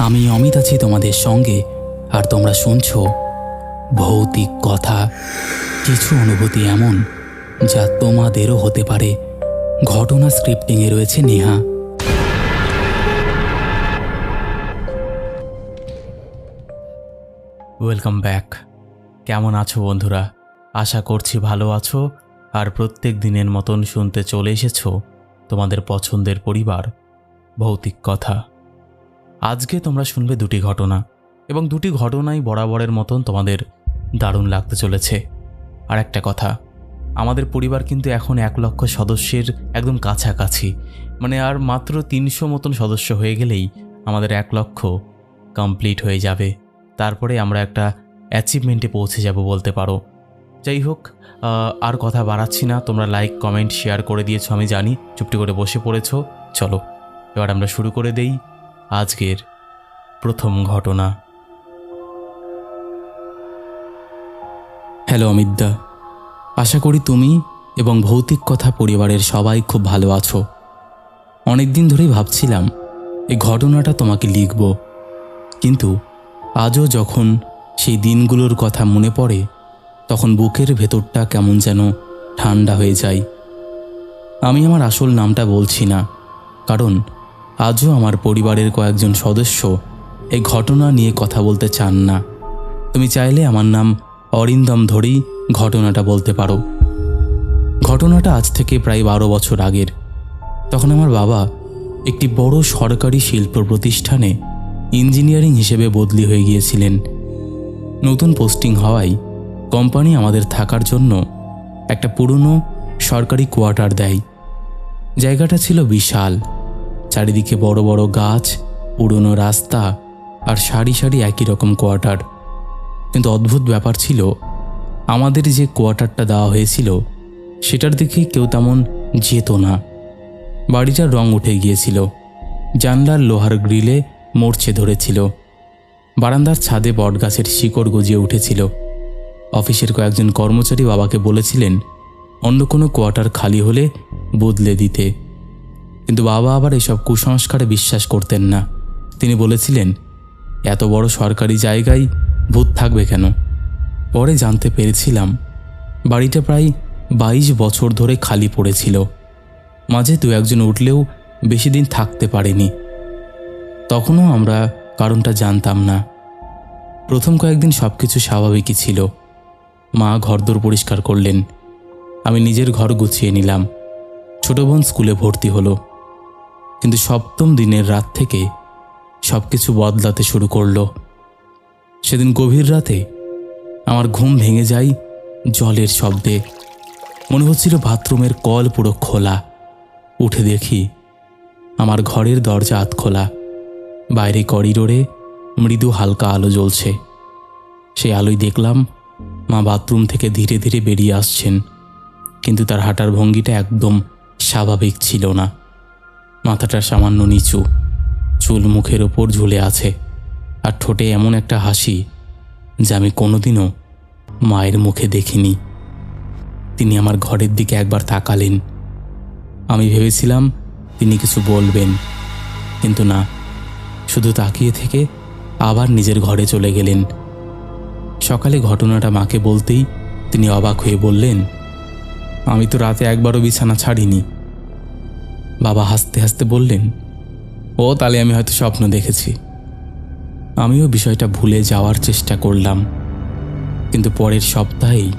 আমি অমিত আছি তোমাদের সঙ্গে, আর তোমরা শুনছো ভৌতিক কথা। কিছু অনুভূতি এমন যা তোমাদেরও হতে পারে। ঘটনা স্ক্রিপ্টিংয়ে রয়েছে নেহা। Welcome back. কেমন আছো বন্ধুরা? আশা করছি ভালো আছো আর প্রত্যেক দিনের মতন শুনতে চলে এসেছো তোমাদের পছন্দের পরিবার ভৌতিক কথা। আজকে তোমরা শুনবে দুটি ঘটনা, এবং দুটি ঘটনাই বরাবরের মতন তোমাদের দারুণ লাগতে চলেছে। আর একটা কথা, আমাদের পরিবার কিন্তু এখন 1 লক্ষ সদস্যের একদম কাছাকাছি। মানে আর মাত্র 300 মতন সদস্য হয়ে গেলেই আমাদের 1 লক্ষ কমপ্লিট হয়ে যাবে। তারপরে আমরা একটা অ্যাচিভমেন্টে পৌঁছে যাব বলতে পারো। যাই হোক, আর কথা বাড়াচ্ছি না। তোমরা লাইক, কমেন্ট, শেয়ার করে দিয়েছো আমি জানি, চুপটি করে বসে পড়েছো। চলো এবার আমরা শুরু করে দেই আজকের প্রথম ঘটনা। হ্যালো অমিতদা, আশা করি তুমি এবং ভৌতিক কথা পরিবারের সবাই খুব ভালো আছো। অনেকদিন ধরেই ভাবছিলাম এই ঘটনাটা তোমাকে লিখব, কিন্তু আজও যখন সেই দিনগুলোর কথা মনে পড়ে তখন বুকের ভেতরটা কেমন যেন ঠান্ডা হয়ে যায়। আমি আমার আসল নামটা বলছি না, কারণ আজও আমার পরিবারের কয়েকজন সদস্য এই ঘটনা নিয়ে কথা বলতে চান না। তুমি চাইলে আমার নাম অরিন্দম ধরেই ঘটনাটা বলতে পারো। ঘটনাটা আজ থেকে প্রায় 12 বছর আগের। তখন আমার বাবা একটি বড় সরকারি শিল্প প্রতিষ্ঠানে ইঞ্জিনিয়ারিং হিসেবে বদলি হয়ে গিয়েছিলেন। নতুন পোস্টিং হওয়ায় কোম্পানি আমাদের থাকার জন্য একটা পুরনো সরকারি কোয়ার্টার দেয়। জায়গাটা ছিল বিশাল, চারিদিকে বড় বড় গাছ, পুরনো রাস্তা আর সারি সারি একই রকম কোয়ার্টার। কিন্তু অদ্ভুত ব্যাপার ছিল, আমাদের যে কোয়ার্টারটা দেওয়া হয়েছিল সেটার দিকে কেউ তেমন যেত না। বাড়িটার রং উঠে গিয়েছিল, জানলার লোহার গ্রিলে মরচে ধরেছিল, বারান্দার ছাদে বটগাছের শিকড় গজিয়ে উঠেছিল। অফিসের কয়েকজন কর্মচারী বাবাকে বলেছিলেন অন্য কোনো কোয়ার্টার খালি হলে বদলে দিতে, কিন্তু বাবা আবার এসব কুসংস্কারে বিশ্বাস করতেন না। তিনি বলেছিলেন এত বড় সরকারি জায়গায় ভূত থাকবে কেন। পরে জানতে পেরেছিলাম বাড়িটা প্রায় 22 বছর ধরে খালি পড়েছিল। মাঝে 2-1 জন উঠলেও বেশি দিন থাকতে পারেনি। তখনও আমরা কারণটা জানতাম না। প্রথম কয়েকদিন সব কিছু স্বাভাবিকই ছিল। মা ঘরদোর পরিষ্কার করলেন, আমি নিজের ঘর গুছিয়ে নিলাম। ছোট বোন স্কুলে ভর্তি হলো। কিন্তু 7ম দিনের রাত থেকে সব কিছু বদলাতে শুরু করলো। সেদিন গভীর রাতে আমার ঘুম ভেঙে যায় জলের শব্দে। মনে হচ্ছিল বাথরুমের কল পুরো খোলা। উঠে দেখি আমার ঘরের দরজা আধখোলা। বাইরে করিডোরে মৃদু হালকা আলো জ্বলছে। সেই আলোয় দেখলাম মা বাথরুম থেকে ধীরে ধীরে বেরিয়ে আসছেন, কিন্তু তার হাঁটার ভঙ্গিটা একদম স্বাভাবিক ছিল না। মাথাটা সামান্য নিচু, চুল মুখের ওপর ঝুলে আছে, আর ঠোঁটে এমন একটা হাসি যা আমি কোনোদিনও মায়ের মুখে দেখিনি। তিনি আমার ঘরের দিকে একবার তাকালেন। আমি ভেবেছিলাম তিনি কিছু বলবেন, কিন্তু না, শুধু তাকিয়ে থেকে আবার নিজের ঘরে চলে গেলেন। সকালে ঘটনাটা মাকে বলতেই তিনি অবাক হয়ে বললেন, আমি তো রাতে একবারও বিছানা ছাড়িনি। বাবা হাসতে হাসতে বললেন, ও তাহলে আমি হয়তো স্বপ্ন দেখেছি। আমিও বিষয়টা ভুলে যাওয়ার চেষ্টা করলাম, কিন্তু পরের সপ্তাহেই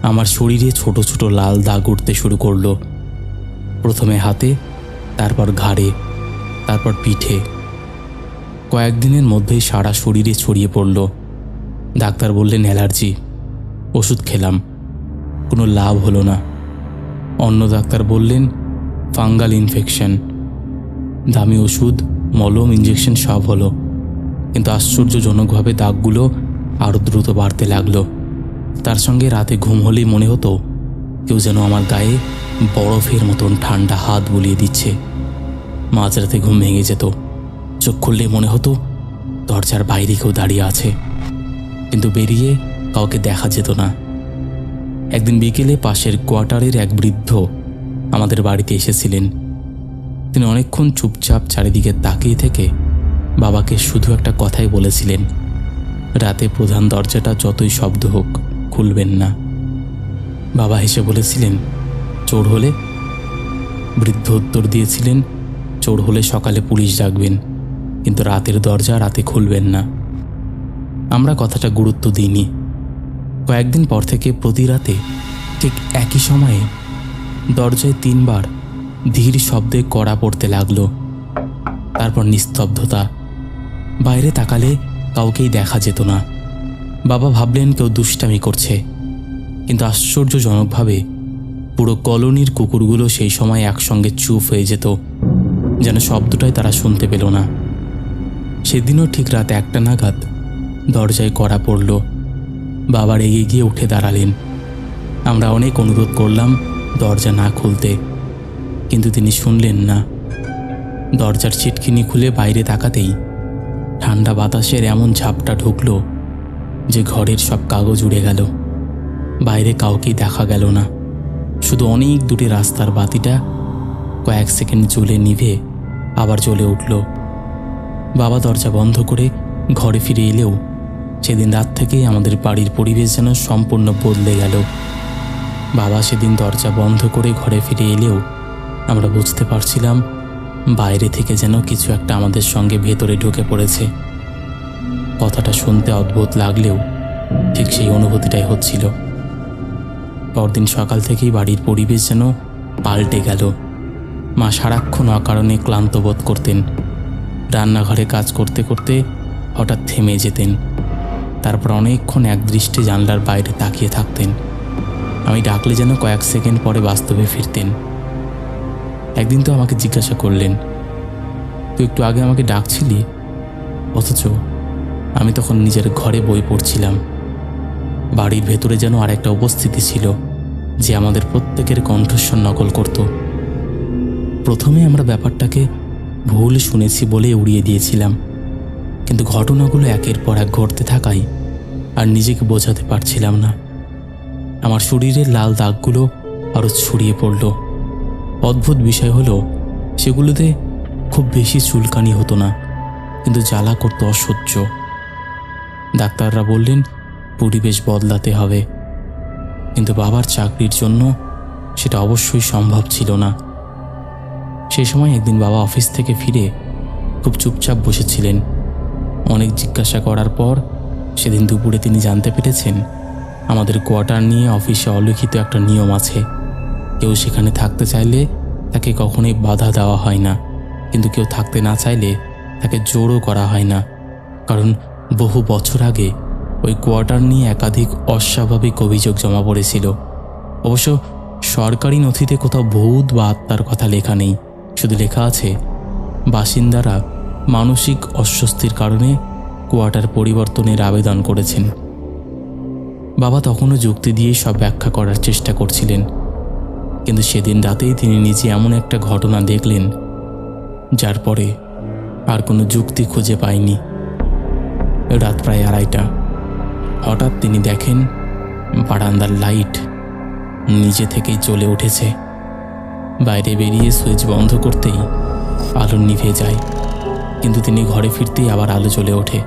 আমার শরীরে ছোট ছোট লাল দাগ উঠতে শুরু করলো। প্রথমে হাতে, তারপর ঘাড়ে, তারপর পিঠে। কয়েকদিনের মধ্যেই সারা শরীরে ছড়িয়ে পড়ল। ডাক্তার বললেন অ্যালার্জি। ওষুধ খেলাম, কোনো লাভ হলো না। অন্য ডাক্তার বললেন ফাঙ্গাল ইনফেকশন। দামি ওষুধ, মলম, ইঞ্জেকশন সব হলো, কিন্তু আশ্চর্যজনকভাবে দাগগুলো আরও দ্রুত বাড়তে লাগলো। তার সঙ্গে রাতে ঘুম হলেই মনে হতো কেউ যেন আমার গায়ে বরফের মতন ঠান্ডা হাত বুলিয়ে দিচ্ছে। মাঝরাতে ঘুম ভেঙে যেত। চোখ খুললে মনে হতো দরজার বাইরে কেউ দাঁড়িয়ে আছে, কিন্তু বেরিয়ে কাউকে দেখা যেত না। একদিন বিকেলে পাশের কোয়ার্টারের এক বৃদ্ধ আমাদের বাড়িতে এসেছিলেন। তিনি অনেকক্ষণ চুপচাপ চারিদিকে তাকিয়ে থেকে বাবাকে শুধু একটা কথাই বলেছিলেন, রাতে প্রধান দরজাটা যতই শব্দ হোক খুলবেন না। বাবা হেসে বলেছিলেন, চোর হলে? বৃদ্ধ উত্তর দিয়েছিলেন, চোর হলে সকালে পুলিশ ডাকবেন, কিন্তু রাতের দরজা রাতে খুলবেন না। আমরা কথাটা গুরুত্ব দিইনি। কয়েকদিন পর থেকে প্রতি রাতে ঠিক একই সময়ে দরজায় 3 বার ধীর শব্দে কড়া পড়তে লাগলো। তারপর নিস্তব্ধতা। বাইরে তাকালে কাউকেই দেখা যেত না। বাবা ভাবলেন কেউ দুষ্টামি করছে, কিন্তু আশ্চর্যজনকভাবে পুরো কলোনির কুকুরগুলো সেই সময় একসঙ্গে চুপ হয়ে যেত, যেন শব্দটাই তারা শুনতে পেল না। সেদিনও ঠিক রাত 1টা নাগাদ দরজায় কড়া পড়ল। বাবা রেগে গিয়ে উঠে দাঁড়ালেন। আমরা অনেক অনুরোধ করলাম দরজা না খুলতে, কিন্তু তিনি শুনলেন না। দরজার ছিটকিনি খুলে বাইরে তাকাতেই ঠান্ডা বাতাসের এমন ঝাপটা ঢুকল যে ঘরের সব কাগজ উড়ে গেল। বাইরে কাউকেই দেখা গেল না, শুধু অনেক দূরে রাস্তার বাতিটা কয়েক সেকেন্ড জ্বলে নিভে আবার জ্বলে উঠল। বাবা দরজা বন্ধ করে ঘরে ফিরে এলেও সেদিন রাত থেকেই আমাদের বাড়ির পরিবেশ যেন সম্পূর্ণ বদলে গেল। বাবা সেদিন দরজা বন্ধ করে ঘরে ফিরে এলেও আমরা বুঝতে পারছিলাম বাইরে থেকে যেন কিছু একটা আমাদের সঙ্গে ভেতরে ঢুকে পড়েছে। কথাটা শুনতে অদ্ভুত লাগলেও ঠিক সেই অনুভূতিটাই হচ্ছিল। পরদিন সকাল থেকেই বাড়ির পরিবেশ যেন পাল্টে গেল। মা সারাক্ষণ অকারণে ক্লান্ত বোধ করতেন। রান্নাঘরে কাজ করতে করতে হঠাৎ থেমে যেতেন, তারপর অনেকক্ষণ একদৃষ্টে জানলার বাইরে তাকিয়ে থাকতেন। আমি ডাকলে যেন কয়েক সেকেন্ড পরে বাস্তবে ফিরতেন। একদিন তো আমাকে জিজ্ঞাসা করলেন, তুই একটু আগে আমাকে ডাকছিলি? অথচ আমি তখন নিজের ঘরে বই পড়ছিলাম। বাড়ির ভেতরে যেন আর একটা উপস্থিতি ছিল যে আমাদের প্রত্যেকের কণ্ঠস্বর নকল করত। প্রথমে আমরা ব্যাপারটাকে ভুল শুনেছি বলে উড়িয়ে দিয়েছিলাম, কিন্তু ঘটনাগুলো একের পর এক ঘটতে থাকায় আর নিজেকে বোঝাতে পারছিলাম না। আমার শরীরের লাল দাগগুলো আরও ছড়িয়ে পড়ল। অদ্ভুত বিষয় হলো, সেগুলোতে খুব বেশি চুলকানি হতো না, কিন্তু জ্বালা করতো অসহ্য। ডাক্তাররা বললেন পরিবেশ বদলাতে হবে, কিন্তু বাবার চাকরির জন্য সেটা অবশ্যই সম্ভব ছিল না। সেই সময় একদিন বাবা অফিস থেকে ফিরে খুব চুপচাপ বসেছিলেন। অনেক জিজ্ঞাসা করার পর সেদিন দুপুরে তিনি জানতে পেরেছেন আমাদের কোয়ার্টার নিয়ে অফিসে অলিখিত একটা নিয়ম আছে। কেউ সেখানে থাকতে চাইলে তাকে কখনোই বাধা দেওয়া হয় না, কিন্তু কেউ থাকতে না চাইলে তাকে জোরও করা হয় না। কারণ বহু বছর আগে ওই কোয়ার্টার নিয়ে একাধিক অস্বাভাবিক অভিযোগ জমা পড়েছিল। অবশ্য সরকারি নথিতে কোথাও ভূত বা আত্মার কথা লেখা নেই, শুধু লেখা আছে বাসিন্দারা মানসিক অস্বস্তির কারণে কোয়ার্টার পরিবর্তনের আবেদন করেছেন। বাবা তখনও যুক্তি দিয়ে সব ব্যাখ্যা করার চেষ্টা করছিলেন, কিন্তু সেদিন রাতেই তিনি নিজে এমন একটা ঘটনা দেখলেন যার পরে আর কোনো যুক্তি খুঁজে পায়নি। রাত প্রায় 2:30। হঠাৎ তিনি দেখেন বারান্দার লাইট নিজে থেকেই জ্বলে উঠেছে। বাইরে বেরিয়ে সুইচ বন্ধ করতেই আলো নিভে যায়, কিন্তু তিনি ঘরে ফিরতেই আবার আলো জ্বলে ওঠে।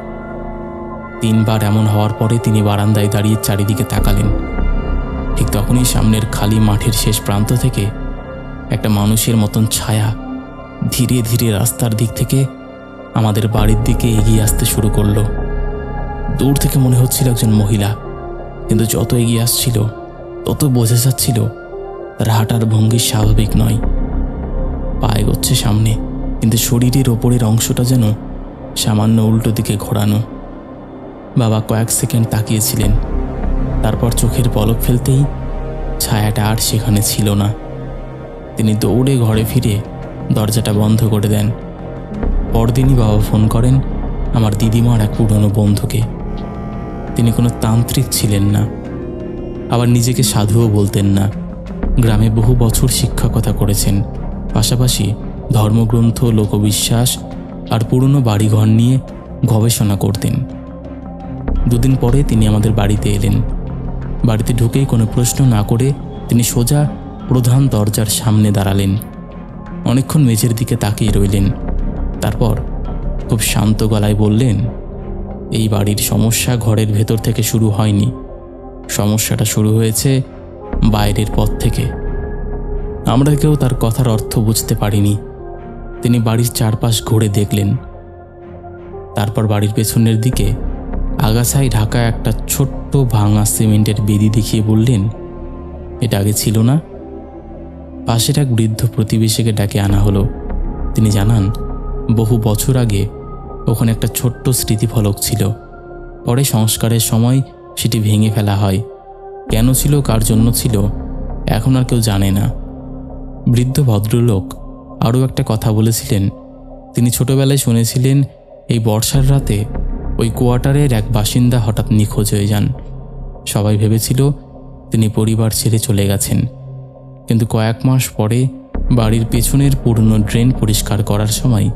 3 বার এমন হওয়ার পরে তিনি বারান্দায় দাঁড়িয়ে চারিদিকে তাকালেন। ঠিক তখনই সামনের খালি মাঠের শেষ প্রান্ত থেকে একটা মানুষের মতন ছায়া ধীরে ধীরে রাস্তার দিক থেকে আমাদের বাড়ির দিকে এগিয়ে আসতে শুরু করলো। দূর থেকে মনে হচ্ছিল একজন মহিলা, কিন্তু যত এগিয়ে আসছিল তত বোঝা যাচ্ছিল তার হাঁটার ভঙ্গি স্বাভাবিক নয়। পা এগোচ্ছে সামনে, কিন্তু শরীরের ওপরের অংশটা যেন সামান্য উল্টো দিকে ঘোরানো। বাবা কয়েক সেকেন্ড তাকিয়েছিলেন, তারপর চোখের পলক ফেলতেই ছায়াটা আর সেখানে ছিল না। তিনি দৌড়ে ঘরে ফিরে দরজাটা বন্ধ করে দেন। পরদিনই বাবা ফোন করেন আমার দিদিমার এক পুরনো বন্ধুকে। তিনি কোনো তান্ত্রিক ছিলেন না, আবার নিজেকে সাধুও বলতেন না। গ্রামে বহু বছর শিক্ষকতা করেছেন, পাশাপাশি ধর্মগ্রন্থ, লোকবিশ্বাস আর পুরনো বাড়িঘর নিয়ে গবেষণা করতেন। 2 দিন পরে তিনি আমাদের বাড়িতে এলেন। বাড়িতে ঢুকেই কোনো প্রশ্ন না করে তিনি সোজা প্রধান দরজার সামনে দাঁড়ালেন। অনেকক্ষণ মেঝের দিকে তাকিয়ে রইলেন, তারপর খুব শান্ত গলায় বললেন, এই বাড়ির সমস্যা ঘরের ভেতর থেকে শুরু হয়নি, সমস্যাটা শুরু হয়েছে বাইরের পথ থেকে। আমরা কেউ তার কথার অর্থ বুঝতে পারিনি। তিনি বাড়ির চারপাশ ঘুরে দেখলেন, তারপর বাড়ির পেছনের দিকে আগাছায় ঢাকা একটা ছোট্ট ভাঙা সিমেন্টের বেদি দেখিয়ে বললেন, এটা আগে ছিল না? পাশের এক বৃদ্ধ প্রতিবেশীকে ডাকে আনা হলো। তিনি জানান, বহু বছর আগে ওখানে একটা ছোট্ট স্মৃতিফলক ছিল। পরে সংস্কারের সময় সেটি ভেঙে ফেলা হয়। কেন ছিল, কার জন্য ছিল, এখন আর কেউ জানে না। বৃদ্ধ ভদ্রলোক আরও একটা কথা বলেছিলেন, তিনি ছোটবেলায় শুনেছিলেন এই বর্ষার রাতে ওই কোয়ার্টারের এক বাসিন্দা হঠাৎ নিখোঁজ হয়ে যান। সবাই ভেবেছিল তিনি পরিবার ছেড়ে চলে গেছেন, কিন্তু কয়েক মাস পরে বাড়ির পেছনের পুরনো ড্রেন পরিষ্কার করার সময়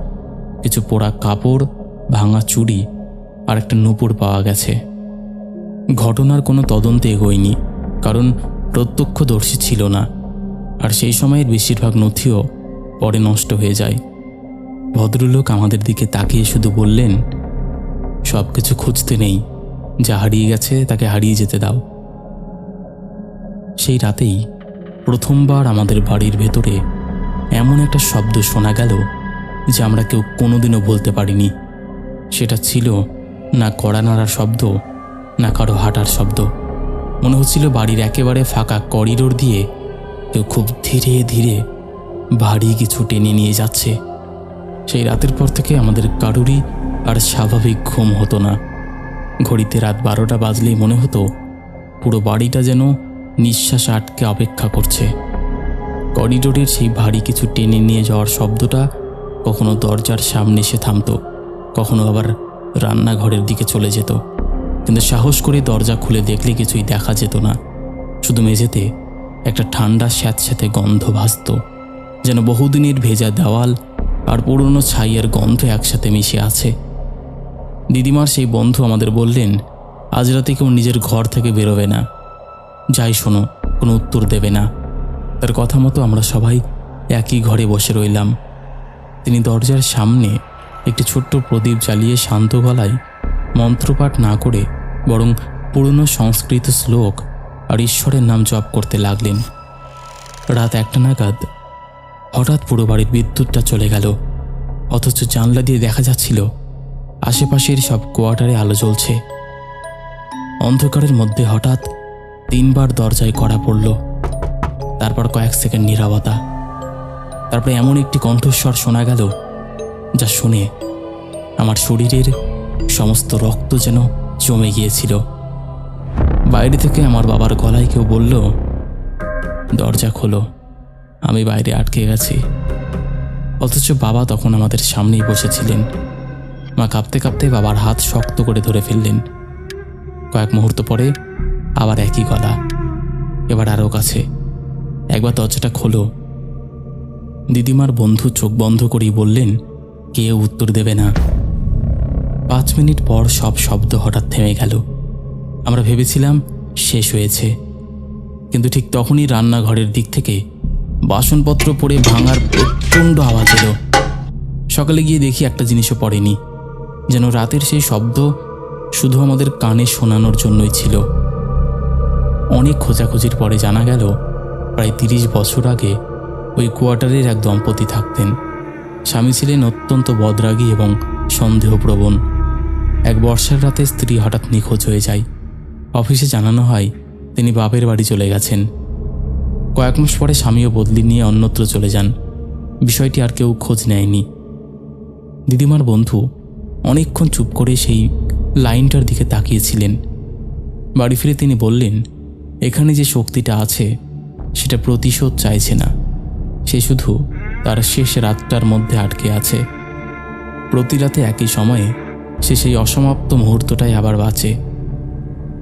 কিছু পোড়া কাপড়, ভাঙা চুড়ি আর একটা নূপুর পাওয়া গেছে। ঘটনার কোনো তদন্তে এগোয়নি, কারণ প্রত্যক্ষদর্শী ছিল না, আর সেই সময়ের বেশিরভাগ নথিও পরে নষ্ট হয়ে যায়। ভদ্রলোক আমাদের দিকে তাকিয়ে শুধু বললেন, সব কিছু খুঁজতে নেই, যা হারিয়ে গেছে তাকে হারিয়ে যেতে দাও। সেই রাতেই প্রথমবার আমাদের বাড়ির ভেতরে এমন একটা শব্দ শোনা গেল যে আমরা কেউ কোনোদিনও বলতে পারিনি। সেটা ছিল না কড়া নাড়ার শব্দ, না কারো হাঁটার শব্দ। মনে হচ্ছিল বাড়ির একেবারে ফাঁকা করিডোর দিয়ে কেউ খুব ধীরে ধীরে ভারী কিছু টেনে নিয়ে যাচ্ছে। সেই রাতের পর থেকে আমাদের কারুরই আর স্বাভাবিক ঘুম হতো না। ঘড়িতে রাত 12টা বাজলেই মনে হতো পুরো বাড়িটা যেন নিঃশ্বাস আটকে অপেক্ষা করছে। করিডোরের সেই ভারী কিছু টেনে নিয়ে যাওয়ার শব্দটা কখনো দরজার সামনে এসে থামত, কখনো আবার রান্নাঘরের দিকে চলে যেত। কিন্তু সাহস করে দরজা খুলে দেখলে কিছুই দেখা যেত না, শুধু মেঝেতে একটা ঠান্ডা স্যাঁতস্যাঁতে গন্ধ ভাসত, যেন বহুদিনের ভেজা দেওয়াল আর পুরনো ছাইয়ের গন্ধ একসাথে মিশে আছে। দিদিমার সেই বন্ধু আমাদের বললেন, আজ রাতে কেউ নিজের ঘর থেকে বেরোবে না, যাই শোনো, কোনো উত্তর দেবে না। তার কথা মতো আমরা সবাই একই ঘরে বসে রইলাম। তিনি দরজার সামনে একটি ছোট্ট প্রদীপ জ্বালিয়ে শান্ত গলায় মন্ত্রপাঠ না করে বরং পুরনো সংস্কৃত শ্লোক আর ঈশ্বরের নাম জপ করতে লাগলেন। রাত 1টা নাগাদ হঠাৎ পুরো বাড়ির বিদ্যুৎটা চলে গেল, অথচ জানলা দিয়ে দেখা যাচ্ছিল আশেপাশের সব কোয়ার্টারে আলো জ্বলছে। অন্ধকারের মধ্যে হঠাৎ 3বার দরজায় কড়া পড়ল, তারপর কয়েক সেকেন্ড নীরবতা, তারপরে এমন একটি কণ্ঠস্বর শোনা গেল যা শুনে আমার শরীরের সমস্ত রক্ত যেন জমে গিয়েছিল। বাইরে থেকে আমার বাবার গলায় কেউ বলল, দরজা খোলো, আমি বাইরে আটকে গেছি। অথচ বাবা তখন আমাদের সামনেই বসেছিলেন। মা কাঁপতে কাঁপতে বাবার হাত শক্ত করে ধরে ফেললেন। কয়েক মুহূর্ত পরে আবার একই গলা, এবার আরও কাছে, একবার দরজাটা খোলো। দিদিমার বন্ধু চোখ বন্ধ করেই বললেন, কেউ উত্তর দেবে না। 5 মিনিট পর সব শব্দ হঠাৎ থেমে গেল। আমরা ভেবেছিলাম শেষ হয়েছে, কিন্তু ঠিক তখনই রান্নাঘরের দিক থেকে বাসনপত্র পড়ে ভাঙার প্রচণ্ড আওয়াজ এলো। সকালে গিয়ে দেখি একটা জিনিসও পড়েনি, যেন রাতের সেই শব্দ শুধু আমাদের কানে শোনানোর জন্যই ছিল। অনেক খোঁজাখুঁজির পরে জানা গেল প্রায় 30 বছর আগে ওই কোয়ার্টারের এক দম্পতি থাকতেন। স্বামী ছিলেন অত্যন্ত বদরাগী এবং সন্দেহপ্রবণ। এক বর্ষার রাতে স্ত্রী হঠাৎ নিখোঁজ হয়ে যায়। অফিসে জানানো হয় তিনি বাপের বাড়ি চলে গেছেন। কয়েক মাস পরে স্বামীও বদলি নিয়ে অন্যত্র চলে যান। বিষয়টি আর কেউ খোঁজ নেয়নি। দিদিমার বন্ধু অনেকক্ষণ চুপ করে সেই লাইনটার দিকে তাকিয়েছিলেন। বাড়ি ফিরে তিনি বললেন, এখানে যে শক্তিটা আছে সেটা প্রতিশোধ চাইছে না, সে শুধু তার শেষ রাতটার মধ্যে আটকে আছে। প্রতি রাতে একই সময়ে সে সেই অসমাপ্ত মুহূর্তটাই আবার বাঁচে।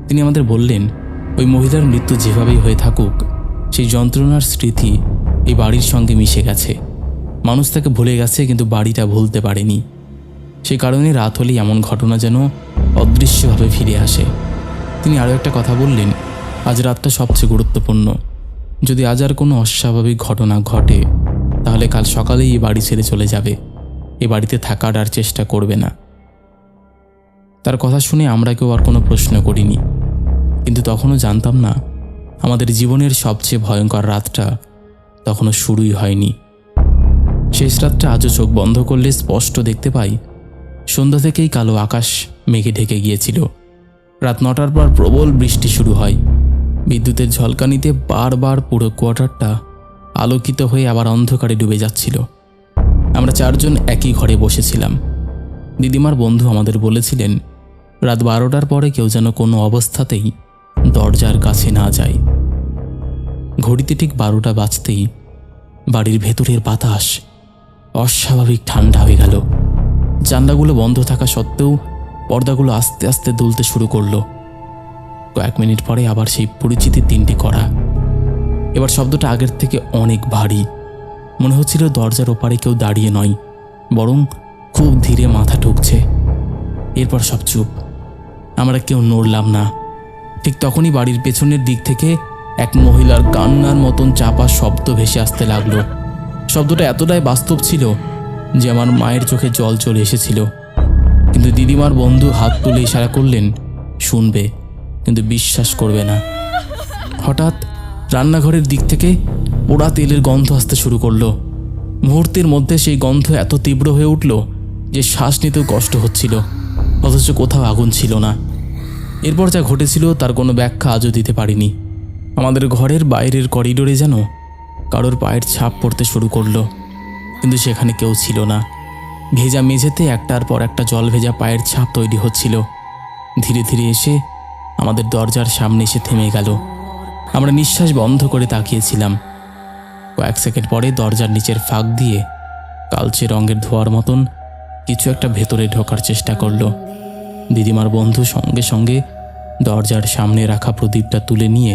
তিনি আমাদের বললেন, ওই মহিলার মৃত্যু যেভাবেই হয়ে থাকুক, সেই যন্ত্রণার স্মৃতি এই বাড়ির সঙ্গে মিশে গেছে। মানুষ তাকে ভুলে গেছে, কিন্তু বাড়িটা ভুলতে পারেনি। সেই কারণে রাত হলেই এমন ঘটনা যেন অদৃশ্যভাবে ফিরে আসে। তিনি আরও একটা কথা বললেন, আজ রাতটা সবচেয়ে গুরুত্বপূর্ণ। যদি আজ আর কোনো অস্বাভাবিক ঘটনা ঘটে, তাহলে কাল সকালেই এই বাড়ি ছেড়ে চলে যাবে। এ বাড়িতে থাকার আর চেষ্টা করবে না। তার কথা শুনে আমরা কেউ আর কোনো প্রশ্ন করিনি, কিন্তু তখনও জানতাম না আমাদের জীবনের সবচেয়ে ভয়ঙ্কর রাতটা তখনও শুরুই হয়নি। শেষ রাতটা আজও চোখ বন্ধ করলে স্পষ্ট দেখতে পাই সন্ধ্যা থেকেই কালো আকাশ মেঘে ঢেকে গিয়েছিল। রাত 9টার পর প্রবল বৃষ্টি শুরু হয়। বিদ্যুতের ঝলকানিতে বারবার পুরো কোয়ার্টারটা আলোকিত হয়ে আবার অন্ধকারে ডুবে যাচ্ছিল। আমরা 4 জন একই ঘরে বসেছিলাম। দিদিমার বন্ধু আমাদের বলেছিলেন রাত 12টার পরে কেউ যেন কোনো অবস্থাতেই দরজার কাছে না যায়। ঘড়িতে ঠিক 12টা বাজতেই বাড়ির ভেতরের বাতাস অস্বাভাবিক ঠান্ডা হয়ে গেল। জানলাগুলো বন্ধ থাকা সত্ত্বেও পর্দাগুলো আস্তে আস্তে দুলতে শুরু করলো। কয়েক মিনিট পরে আবার সেই পরিচিতি 3টে কড়া। এবার শব্দটা আগের থেকে অনেক ভারী। মনে হচ্ছিল দরজার ওপারে কেউ দাঁড়িয়ে নয়, বরং খুব ধীরে মাথা ঠুকছে। এরপর সব চুপ, আমরা কেউ নড়লাম না। ঠিক তখনই বাড়ির পেছনের দিক থেকে এক মহিলার কান্নার মতন চাপা শব্দ ভেসে আসতে লাগলো। শব্দটা এতটাই বাস্তব ছিল যে আমার মায়ের চোখে জল চলে এসেছিল। কিন্তু দিদিমার বন্ধু হাত তুলে ইশারা করলেন শুনবে, কিন্তু বিশ্বাস করবে না। হঠাৎ রান্নাঘরের দিক থেকে পোড়া তেলের গন্ধ আসতে শুরু করলো। মুহূর্তের মধ্যে সেই গন্ধ এত তীব্র হয়ে উঠল যে শ্বাস নিতেও কষ্ট হচ্ছিল, অথচ কোথাও আগুন ছিল না। এরপর যা ঘটেছিল তার কোনো ব্যাখ্যা আজও দিতে পারিনি। আমাদের ঘরের বাইরের করিডোরে যেন কারোর পায়ের ছাপ পড়তে শুরু করলো, কিন্তু সেখানে কেউ ছিল না। ভেজা মেঝেতে একটার পর একটা জল ভেজা পায়ের ছাপ তৈরি হচ্ছিল। ধীরে ধীরে এসে আমাদের দরজার সামনে এসে থেমে গেল। আমরা নিঃশ্বাস বন্ধ করে তাকিয়েছিলাম। কয়েক সেকেন্ড পরে দরজার নিচের ফাঁক দিয়ে কালচে রঙের ধোয়ার মতন কিছু একটা ভেতরে ঢোকার চেষ্টা করলো। দিদিমার বন্ধু সঙ্গে সঙ্গে দরজার সামনে রাখা প্রদীপটা তুলে নিয়ে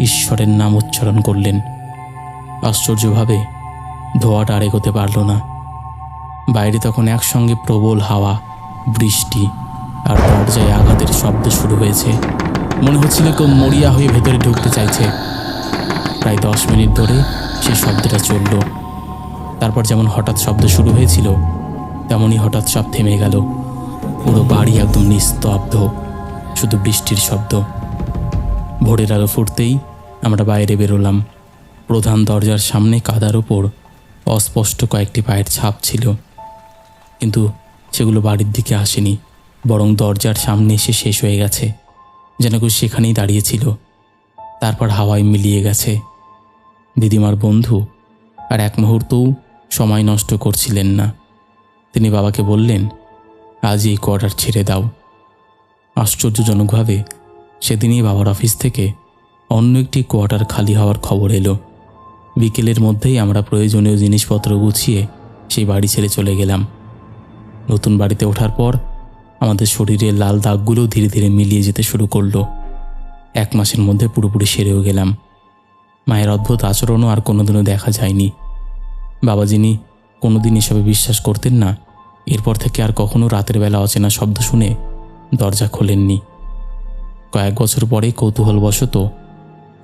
ঈশ্বরের নাম উচ্চারণ করলেন। আশ্চর্যভাবে ধোঁয়াটা আর এগোতে পারল না। বাইরে তখন একসঙ্গে প্রবল হাওয়া, বৃষ্টি আর দরজায় আঘাতের শব্দ শুরু হয়েছে। মনে হচ্ছিল কেউ মরিয়া হয়ে ভেতরে ঢুকতে চাইছে। প্রায় 10 মিনিট ধরে সেই শব্দটা চলল। তারপর যেমন হঠাৎ শব্দ শুরু হয়েছিল তেমনই হঠাৎ সব থেমে গেল। পুরো বাড়ি একদম নিস্তব্ধ, শুধু বৃষ্টির শব্দ। ভোরের আলো ফুটতেই আমরা বাইরে বেরোলাম। প্রধান দরজার সামনে কাদার ওপর অস্পষ্ট কয়েকটি পায়ের ছাপ ছিল, কিন্তু সেগুলো বাড়ির দিকে আসেনি, বরং দরজার সামনে এসে শেষ হয়ে গেছে, যেন কেউ সেখানেই দাঁড়িয়েছিল। তারপর হাওয়ায় মিলিয়ে গেছে। দিদিমার বন্ধু আর এক মুহূর্তও সময় নষ্ট করছিলেন না। তিনি বাবাকে বললেন, আজ এই কোয়ার্টার ছেড়ে দাও। আশ্চর্যজনকভাবে সেদিনই বাবার অফিস থেকে অন্য একটি কোয়ার্টার খালি হওয়ার খবর এলো। বিকেলের মধ্যেই আমরা প্রয়োজনীয় জিনিসপত্র গুছিয়ে সেই বাড়ি ছেড়ে চলে গেলাম। নতুন বাড়িতে ওঠার পর আমাদের শরীরের লাল দাগগুলো ধীরে ধীরে মিলিয়ে যেতে শুরু করলো। 1 মাসের মধ্যে পুরোপুরি সেরেও গেলাম। মায়ের অদ্ভুত আচরণও আর কোনোদিনও দেখা যায়নি। বাবা যিনি কোনোদিন এসবে বিশ্বাস করতেন না, এরপর থেকে আর কখনো রাতের বেলা অচেনা শব্দ শুনে দরজা খোলেননি। কয়েক বছর পরে কৌতূহলবশত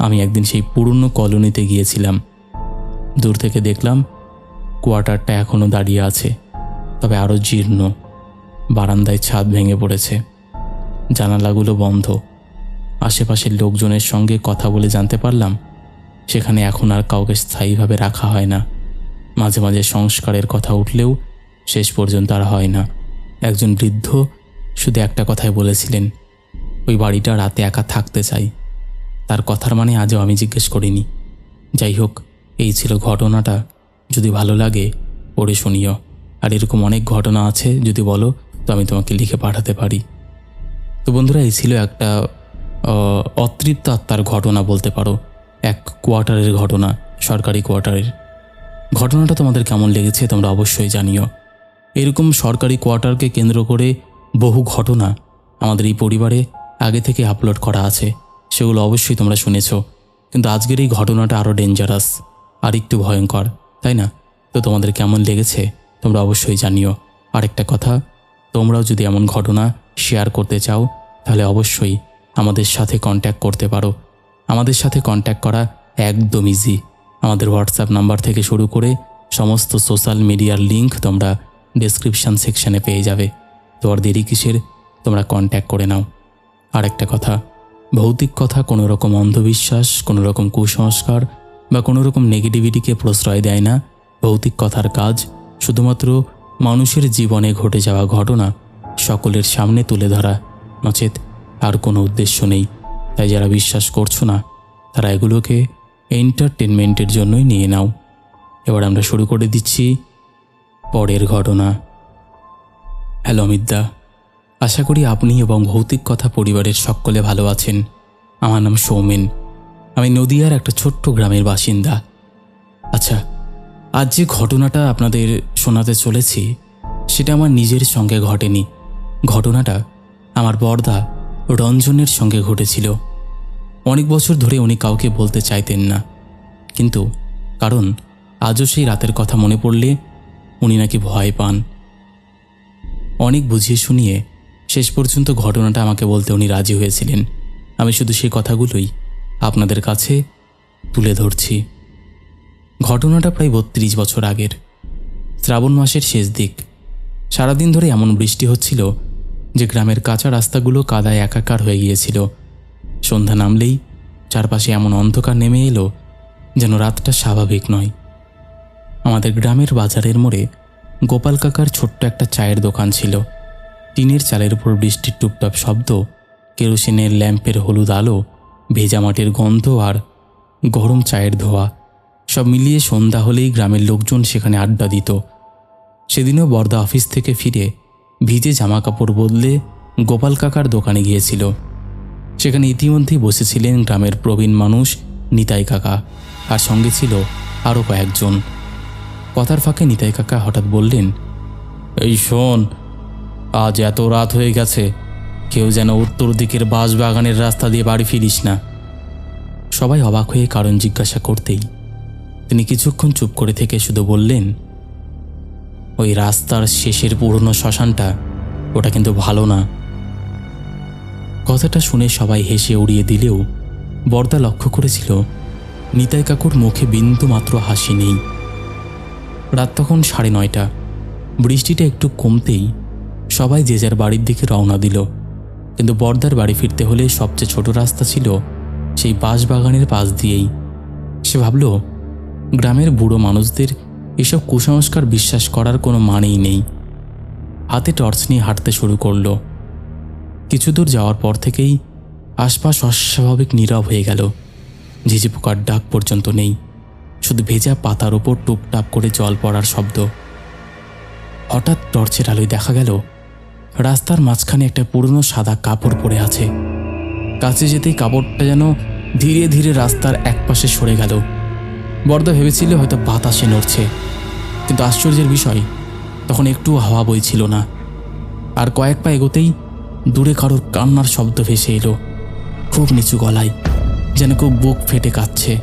আমি একদিন সেই পুরনো কলোনিতে গিয়েছিলাম। দূর থেকে দেখলাম কোয়ার্টারটা এখনও দাঁড়িয়ে আছে, তবে আরও জীর্ণ। বারান্দায় ছাদ ভেঙে পড়েছে, জানালাগুলো বন্ধ। আশেপাশের লোকজনের সঙ্গে কথা বলে জানতে পারলাম সেখানে এখন আর কাউকে স্থায়ীভাবে রাখা হয় না। মাঝে মাঝে সংস্কারের কথা উঠলেও শেষ পর্যন্ত আর হয় না। একজন বৃদ্ধ শুধু একটা কথাই বলেছিলেন, ওই বাড়িটা রাতে একা থাকতে চাই। তার কথার মানে আজও আমি জিজ্ঞেস করিনি। যাই হোক, এই ছিল ঘটনাটা। যদি ভালো লাগে পড়ে শুনিও। আর এরকম অনেক ঘটনা আছে, যদি বলো তো আমি তোমাকে লিখে পাঠাতে পারি। তো বন্ধুরা, এই ছিল একটা অতৃপ্ত আত্মার ঘটনা বলতে পারো। এক কোয়ার্টারের ঘটনা, সরকারি কোয়ার্টারের ঘটনাটা তোমাদের কেমন লেগেছে তোমরা অবশ্যই জানিও। এরকম সরকারি কোয়ার্টারকে কেন্দ্র করে বহু ঘটনা আমাদের এই পরিবারে আগে থেকে আপলোড করা আছে, সেগুলো অবশ্যই তোমরা শুনেছো। কিন্তু আজকের এই ঘটনাটা আরও ডেঞ্জারাস, আর একটু ভয়ঙ্কর, তাই না? তো তোমাদের কেমন লেগেছে তোমরা অবশ্যই জানিও। আরেকটা কথা, তোমরাও যদি এমন ঘটনা শেয়ার করতে চাও তাহলে অবশ্যই আমাদের সাথে কন্ট্যাক্ট করতে পারো। আমাদের সাথে কন্ট্যাক্ট করা একদম ইজি। আমাদের হোয়াটসঅ্যাপ নাম্বার থেকে শুরু করে সমস্ত সোশ্যাল মিডিয়ার লিঙ্ক তোমরা ডেসক্রিপশন সেকশনে পেয়ে যাবে। তো আর দেরি কিসের, তোমরা কন্ট্যাক্ট করে নাও। আর একটা কথা, ভৌতিক কথা কোনো রকম অন্ধবিশ্বাস, কোনো রকম কুসংস্কার বা কোনো রকম নেগেটিভিটিকে প্রশ্রয় দেয় না। ভৌতিক কথার কাজ শুধুমাত্র মানুষের জীবনে ঘটে যাওয়া ঘটনা সকলের সামনে তুলে ধরা, নচেত আর কোনো উদ্দেশ্য নেই। তাই যারা বিশ্বাস করছো না তারা এগুলোকে এন্টারটেনমেন্টের জন্যই নিয়ে নাও। এবার আমরা শুরু করে দিচ্ছি পরের ঘটনা। হ্যালো অমিতদা, আশা করি আপনি এবং ভৌতিক কথা পরিবারের সকলে ভালো আছেন। আমার নাম সৌমেন, আমি নদিয়ার একটা ছোট্ট গ্রামের বাসিন্দা। আচ্ছা, আজ যে ঘটনাটা আপনাদের শোনাতে চলেছি সেটা আমার নিজের সঙ্গে ঘটেনি। ঘটনাটা আমার বড়দা রঞ্জনের সঙ্গে ঘটেছিল। অনেক বছর ধরে উনি কাউকে বলতে চাইতেন না, কিন্তু কারণ আজও সেই রাতের কথা মনে পড়লে উনি নাকি ভয় পান। অনেক বুঝিয়ে শুনিয়ে শেষ পর্যন্ত ঘটনাটা আমাকে বলতে উনি রাজি হয়েছিলেন। আমি শুধু সেই কথাগুলোই আপনাদের কাছে তুলে ধরছি। ঘটনাটা প্রায় 32 বছর আগের। শ্রাবণ মাসের শেষ দিক। সারাদিন ধরে এমন বৃষ্টি হচ্ছিল যে গ্রামের কাঁচা রাস্তাগুলো কাদায় একাকার হয়ে গিয়েছিল। সন্ধ্যা নামলেই চারপাশে এমন অন্ধকার নেমে এলো যেন রাতটা স্বাভাবিক নয়। আমাদের গ্রামের বাজারের মোড়ে গোপাল কাকার ছোট্ট একটা চায়ের দোকান ছিল। টিনের চালের উপর বৃষ্টির টুপটাপ শব্দ, কেরোসিনের ল্যাম্পের হলুদ আলো, ভেজা মাটির গন্ধ আর গরম চায়ের ধোয়া, সব মিলিয়ে সন্ধ্যা হলেই গ্রামের লোকজন সেখানে আড্ডা দিত। সেদিনও বর্দা অফিস থেকে ফিরে ভিজে জামা কাপড় বদলে গোপাল কাকার দোকানে গিয়েছিল। সেখানে ইতিমধ্যেই বসেছিলেন গ্রামের প্রবীণ মানুষ নিতাই কাকা, আর সঙ্গে ছিল আরও কয়েকজন। কথার ফাঁকে নিতাই কাকা হঠাৎ বললেন, এই শোন, আজ এত রাত হয়ে গেছে, কেউ যেন উত্তর দিকের বাঁশবাগানের রাস্তা দিয়ে বাড়ি ফিরিস না। সবাই অবাক হয়ে কারণ জিজ্ঞাসা করতেই তিনি কিছুক্ষণ চুপ করে থেকে শুধু বললেন, ওই রাস্তার শেষের পুরনো শ্মশানটা, ওটা কিন্তু ভালো না। কথাটা শুনে সবাই হেসে উড়িয়ে দিলেও বর্দা লক্ষ্য করেছিল নিতাই কাকুর মুখে বিন্দু মাত্র হাসি নেই। রাত তখন 9:30। বৃষ্টিটা একটু কমতেই সবাই যে যার বাড়ির দিকে রওনা দিল। কিন্তু বর্দার বাড়ি ফিরতে হলে সবচেয়ে ছোট রাস্তা ছিল সেই বাঁশবাগানের পাশ দিয়েই। সে ভাবল, গ্রামের বুড়ো মানুষদের এসব কুসংস্কার বিশ্বাস করার কোনো মানেই নেই। হাতে টর্চ নিয়ে হাঁটতে শুরু করল। কিছু দূর যাওয়ার পর থেকেই আশপাশ অস্বাভাবিক নীরব হয়ে গেল। ঝিঝি পোকার ডাক পর্যন্ত নেই, শুধু ভেজা পাতার ওপর টুপটাপ করে জল পড়ার শব্দ। হঠাৎ টর্চের আলোয় দেখা গেল রাস্তার মাঝখানে একটা পুরনো সাদা কাপড় পড়ে আছে। কাছে যেতেই কাপড়টা যেন ধীরে ধীরে রাস্তার একপাশে সরে গেল। বর্দা ভেবেছিল হয়তো বাতাসে নড়ছে, কিন্তু আশ্চর্যের বিষয় তখন একটু হাওয়া বইছিল না। আর কয়েক পা এগোতেই দূরে কারোর কান্নার শব্দ ভেসে এলো, খুব নিচু গলায়, যেন কেউ বুক ফেটে কাঁদছে।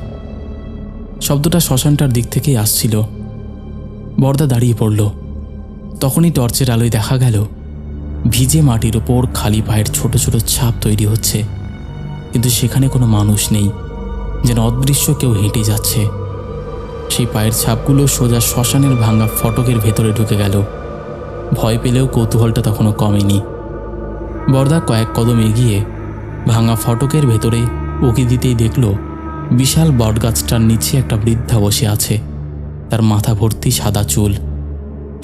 শব্দটা শ্মশানটার দিক থেকেই আসছিল। বর্দা দাঁড়িয়ে পড়ল। তখনই টর্চের আলোয় দেখা গেল ভিজে মাটির ওপর খালি পায়ের ছোট ছোট ছাপ তৈরি হচ্ছে, কিন্তু সেখানে কোনো মানুষ নেই, যেন অদৃশ্য কেউ হেঁটে যাচ্ছে। সেই পায়ের ছাপগুলো সোজা শ্মশানের ভাঙা ফটকের ভেতরে ঢুকে গেল। ভয় পেলেও কৌতূহলটা তখনও কমেনি। বর্দা কয়েক কদম এগিয়ে ভাঙা ফটকের ভেতরে উকি দিতেই দেখল বিশাল বটগাছটার নিচে একটা বৃদ্ধা বসে আছে। তার মাথা ভর্তি সাদা চুল,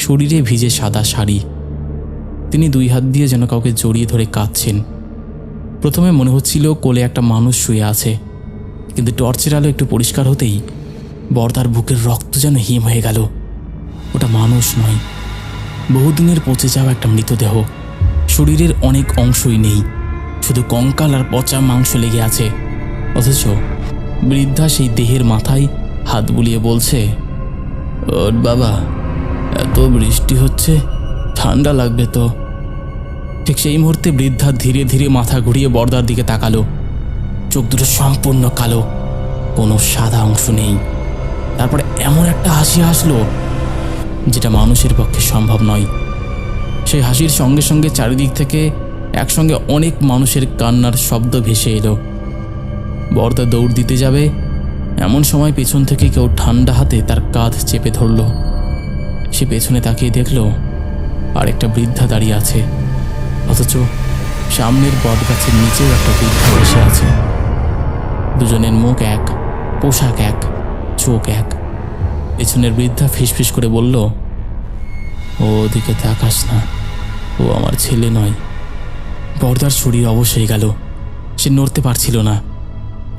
শরীরে ভিজে সাদা শাড়ি। তিনি 2 হাত দিয়ে যেন কাউকে জড়িয়ে ধরে কাঁদছেন। প্রথমে মনে হচ্ছিল কোলে একটা মানুষ শুয়ে আছে, কিন্তু টর্চের আলো একটু পরিষ্কার হতেই বর্দার বুকের রক্ত যেন হিম হয়ে গেল। ওটা মানুষ নয়, বহুদিনের পচে যাওয়া একটা মৃতদেহ। শরীরের অনেক অংশই নেই, শুধু কঙ্কাল আর পচা মাংস লেগে আছে। অথচ বৃদ্ধা সেই দেহের মাথায় হাত বুলিয়ে বলছে, ওর বাবা, এত বৃষ্টি হচ্ছে, ঠান্ডা লাগবে তো। ঠিক সেই মুহূর্তে বৃদ্ধা ধীরে ধীরে মাথা ঘুরিয়ে বর্দার দিকে তাকালো। চোখ দুটো সম্পূর্ণ কালো, কোনো সাদা অংশ নেই। তারপরে এমন একটা হাসি হাসলো যেটা মানুষের পক্ষে সম্ভব নয়। সেই হাসির সঙ্গে সঙ্গে চারিদিক থেকে একসঙ্গে অনেক মানুষের কান্নার শব্দ ভেসে এলো। বর্দা দৌড় দিতে যাবে, এমন সময় পেছন থেকে কেউ ঠান্ডা হাতে তার কাঁধ চেপে ধরল। সে পেছনে তাকিয়ে দেখল আর একটা বৃদ্ধা দাঁড়িয়ে আছে, অথচ সামনের বটগাছের নিচেও একটা বৃদ্ধা বসে আছে। দুজনের মুখ এক, পোশাক এক, চোখ এক। পেছনের বৃদ্ধা ফিসফিস করে বলল, ও ওদিকে তাকাস না, ও আমার ছেলে নয়। বরদার শরীর অবশ হয়ে গেল, সে নড়তে পারছিল না।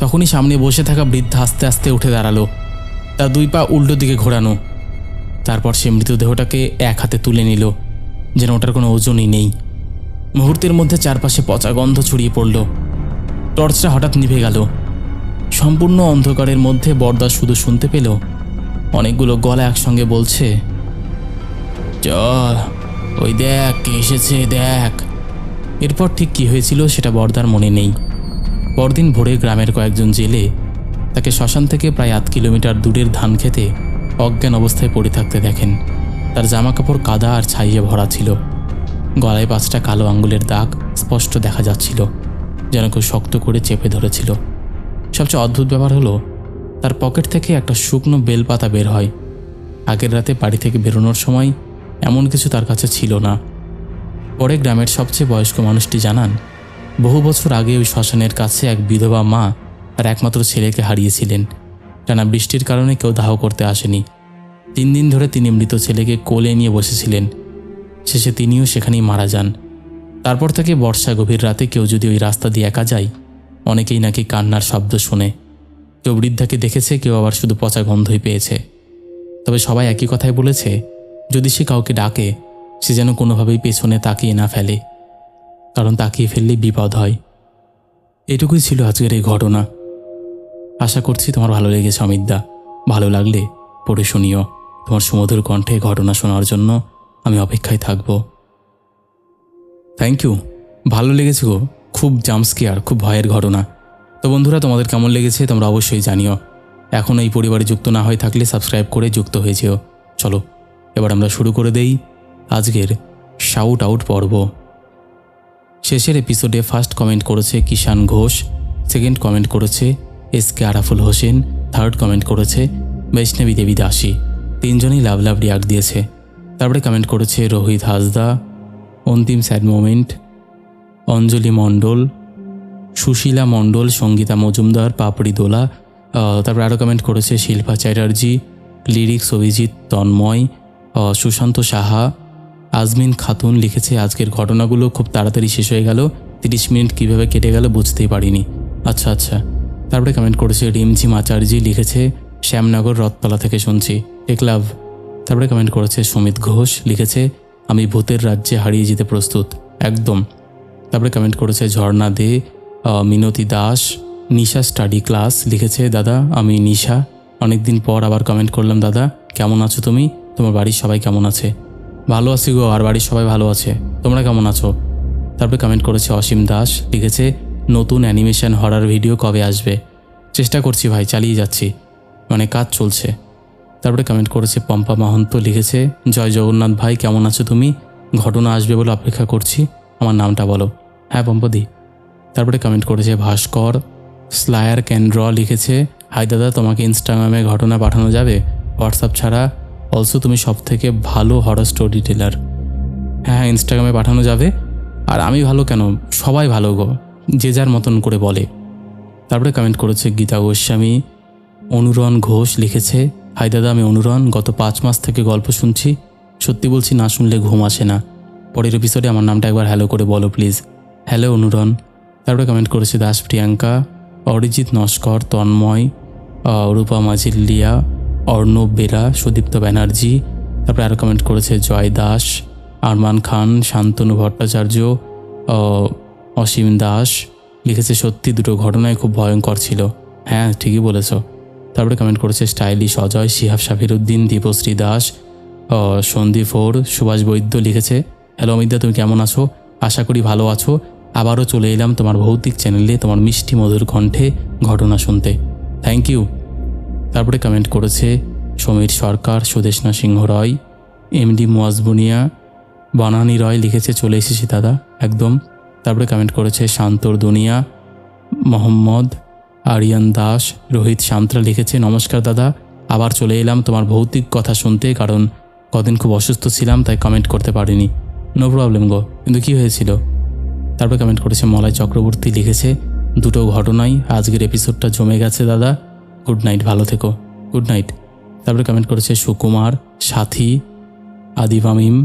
তখনই সামনে বসে থাকা বৃদ্ধা আস্তে আস্তে উঠে দাঁড়ালো, তার 2 পা উল্টো দিকে ঘোরানো। তারপর সে মৃতদেহটাকে এক হাতে তুলে নিল, যেন ওটার কোনো ওজনই নেই। মুহূর্তের মধ্যে চারপাশে পচা গন্ধ ছড়িয়ে পড়ল। টর্চটা হঠাৎ নিভে গেল। সম্পূর্ণ অন্ধকারের মধ্যে বরদা শুধু শুনতে পেল অনেকগুলো গলা একসঙ্গে বলছে, চল, ওই দেখ কে এসেছে, দেখ। এরপর ঠিক কী হয়েছিল সেটা বরদার মনে নেই। পরদিন ভোরে গ্রামের কয়েকজন জেলে তাকে শ্মশান থেকে প্রায় 8 কিলোমিটার দূরের ধান খেতে অজ্ঞান অবস্থায় পড়ে থাকতে দেখেন। তার জামাকাপড় কাদা আর ছাইয়ে ভরা ছিল। গলায় 5টা কালো আঙ্গুলের দাগ স্পষ্ট দেখা যাচ্ছিল, যেন কেউ শক্ত করে চেপে ধরেছিল। সবচেয়ে অদ্ভুত ব্যাপার হলো, তার পকেট থেকে একটা শুকনো বেলপাতা বের হয়। আগের রাতে বাড়ি থেকে বেরোনোর সময় এমন কিছু তার কাছে ছিল না। পরে গ্রামের সবচেয়ে বয়স্ক মানুষটি জানান, বহু বছর আগে ওই শ্মশানের কাছে এক বিধবা মা তার একমাত্র ছেলেকে হারিয়েছিলেন। টানা বৃষ্টির কারণে কেউ দাহ করতে আসেনি। 3 দিন ধরে তিনি মৃত ছেলেকে কোলে নিয়ে বসেছিলেন। শেষে তিনিও সেখানেই মারা যান। তারপর থেকে বর্ষা গভীর রাতে কেউ যদি ওই রাস্তা দিয়ে একা যায়, অনেকেই নাকি কান্নার শব্দ শোনে। কেউ বৃদ্ধাকে দেখেছে, কেউ আবার শুধু পচা গন্ধই পেয়েছে। তবে সবাই একই কথাই বলেছে, যদি সে কাউকে ডাকে, সে যেন কোনোভাবেই পেছনে তাকিয়ে না ফেলে, কারণ তাকিয়ে ফেললেই বিপদ হয়। এটুকুই ছিল আজকের এই ঘটনা। আশা করছি তোমার ভালো লেগেছে অমিতদা। ভালো লাগলে পড়ে শুনিও। তোমার সুমধুর কণ্ঠে ঘটনা শোনার জন্য আমি অপেক্ষায় থাকব। Thank you. ভালো লেগেছে গো, খুব জাম্পস্কেয়ার, খুব ভয়ের ঘটনা। তো বন্ধুরা, তোমাদের কেমন লেগেছে তোমরা অবশ্যই জানিও। এখন এই পরিবারে যুক্ত না হয়ে থাকলে সাবস্ক্রাইব করে যুক্ত হয়ে যেও। চলো এবার আমরা শুরু করে দেই আজকের শাউট আউট পর্ব। শেষের এপিসোডে ফার্স্ট কমেন্ট করেছে কিষান ঘোষ, সেকেন্ড কমেন্ট করেছে SK Araful Hossain, third comment করেছে বৈষ্ণবী দেবী দাসী। 3 জনই লাভ রিয়াক্ট দিয়েছে। তারপরে কমেন্ট করেছে রোহিত হাসদা, অন্তিম স্যাড মোমেন্ট, অঞ্জলি মণ্ডল, সুশীলা মণ্ডল, সঙ্গীতা মজুমদার, পাপড়ি দোলা। তারপরে আরও কমেন্ট করেছে শিল্পা চ্যাটার্জি, লিরিক্স অভিজিৎ তন্ময়, সুশান্ত সাহা, আজমিন খাতুন লিখেছে আজকের ঘটনাগুলো খুব তাড়াতাড়ি শেষ হয়ে গেল, 30 মিনিট কীভাবে কেটে গেল বুঝতেই পারিনি। আচ্ছা। তারপরে কমেন্ট করেছে রিমঝিম আচার্যি, লিখেছে শ্যামনগর রথতলা থেকে শুনছি, টেক লাভ। তারপরে কমেন্ট করেছে সুমিত ঘোষ, লিখেছে আমি ভূতের রাজ্যে হারিয়ে যেতে প্রস্তুত, একদম। তারপরে কমেন্ট করেছে ঝর্ণা দে, মিনতি দাস, নিশা স্টাডি ক্লাস, লিখেছে দাদা আমি নিশা, অনেকদিন পর আবার কমেন্ট করলাম দাদা, কেমন আছো তুমি, তোমার বাড়ির সবাই কেমন আছে? ভালো আছি গো, আর বাড়ির সবাই ভালো আছে, তোমরা কেমন আছো? তারপরে কমেন্ট করেছে অসীম দাস, লিখেছে নতুন অ্যানিমেশন হরার ভিডিও কবে আসবে? চেষ্টা করছি ভাই, চালিয়ে যাচ্ছি, মানে কাজ চলছে। তারপরে কমেন্ট করেছে পম্পা মাহন্ত, লিখেছে জয় জগন্নাথ ভাই, কেমন আছো তুমি, ঘটনা আসবে বলে অপেক্ষা করছি, আমার নামটা বলো। হ্যাঁ পম্পাদি। তারপরে কমেন্ট করেছে ভাস্কর স্লায়ার ক্যান্ড্র, লিখেছে হাই দাদা, তোমাকে ইনস্টাগ্রামে ঘটনা পাঠানো যাবে, হোয়াটসঅ্যাপ ছাড়া, অলসো তুমি সবথেকে ভালো হরর স্টোরি টেলার। হ্যাঁ ইনস্টাগ্রামে পাঠানো যাবে। আর আমি ভালো কেন, সবাই ভালো গো, যে যার মতন করে বলে। তারপরে কমেন্ট করেছে গীতা গোস্বামী, অনুরণ ঘোষ, লিখেছে হাই দাদা আমি অনুরণ, গত 5 মাস থেকে গল্প শুনছি, সত্যি বলছি না শুনলে ঘুম আসে না, পরের এপিসোডে আমার নামটা একবার হ্যালো করে বলো প্লিজ। হ্যালো অনুরণ। তারপরে কমেন্ট করেছে দাস প্রিয়াঙ্কা, অরিজিৎ নস্কর, তন্ময়, রূপা মাজিল্লিয়া, অর্ণব বেরা, সুদীপ্ত ব্যানার্জি। তারপরে আরও কমেন্ট করেছে জয় দাস, আরমান খান, শান্তনু ভট্টাচার্য, অসীম দাস, লিখেছে সত্যি দুটো ঘটনাই খুব ভয়ঙ্কর ছিল। হ্যাঁ ঠিকই বলেছ। তারপরে কমেন্ট করেছে স্টাইলিশ অজয়, শিহাব শাফিরুদ্দিন, দীপশ্রী দাস, সন্দীপ ওর, সুভাষ বৈদ্য, লিখেছে হ্যালো অমিতদা তুমি কেমন আছো, আশা করি ভালো আছো, আবারও চলে এলাম তোমার ভৌতিক চ্যানেলে তোমার মিষ্টি মধুর কণ্ঠে ঘটনা শুনতে, থ্যাংক ইউ। তারপরে কমেন্ট করেছে সমীর সরকার, সুদেশনা সিংহ রয়, MD মুয়াজবুনিয়া, বানানি রয়, লিখেছে চলে এসেছি দাদা একদম। তারপরে কমেন্ট করেছে শান্তর দুনিয়া, মোহাম্মদ আরিয়ান দাস, রোহিত সান্ত্রা, লিখেছে নমস্কার দাদা, আবার চলে এলাম তোমার ভৌতিক কথা শুনতে, কারণ কদিন খুব অসুস্থ ছিলাম তাই কমেন্ট করতে পারিনি, নো প্রবলেম গো, কিন্তু কি হয়েছিল? তারপর কমেন্ট করেছে মলয় চক্রবর্তী, লিখেছে দুটো ঘটনাই আজকের এপিসোডটা জমে গেছে দাদা, গুড নাইট, ভালো থেকো, গুড নাইট। তারপরে কমেন্ট করেছে সুকুমার, সাথী, আদিবামিম,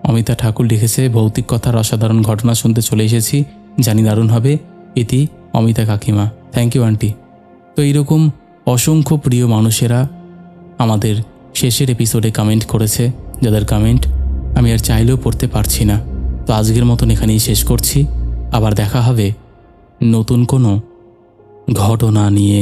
অমিতা ঠাকুর, লিখেছে ভৌতিক কথার অসাধারণ ঘটনা শুনতে চলে এসেছি, জানি দারুণ হবে, ইতি অমিতা কাকিমা। Thank you aunty. তো এইরকম অসংখ্য প্রিয় মানুষেরা আমাদের শেষের এপিসোডে কমেন্ট করেছে, যাদের কমেন্ট আমি আর চাইলেও পড়তে পারছি না। তো আজকের মতন এখানেই শেষ করছি, আবার দেখা হবে নতুন কোনো ঘটনা নিয়ে।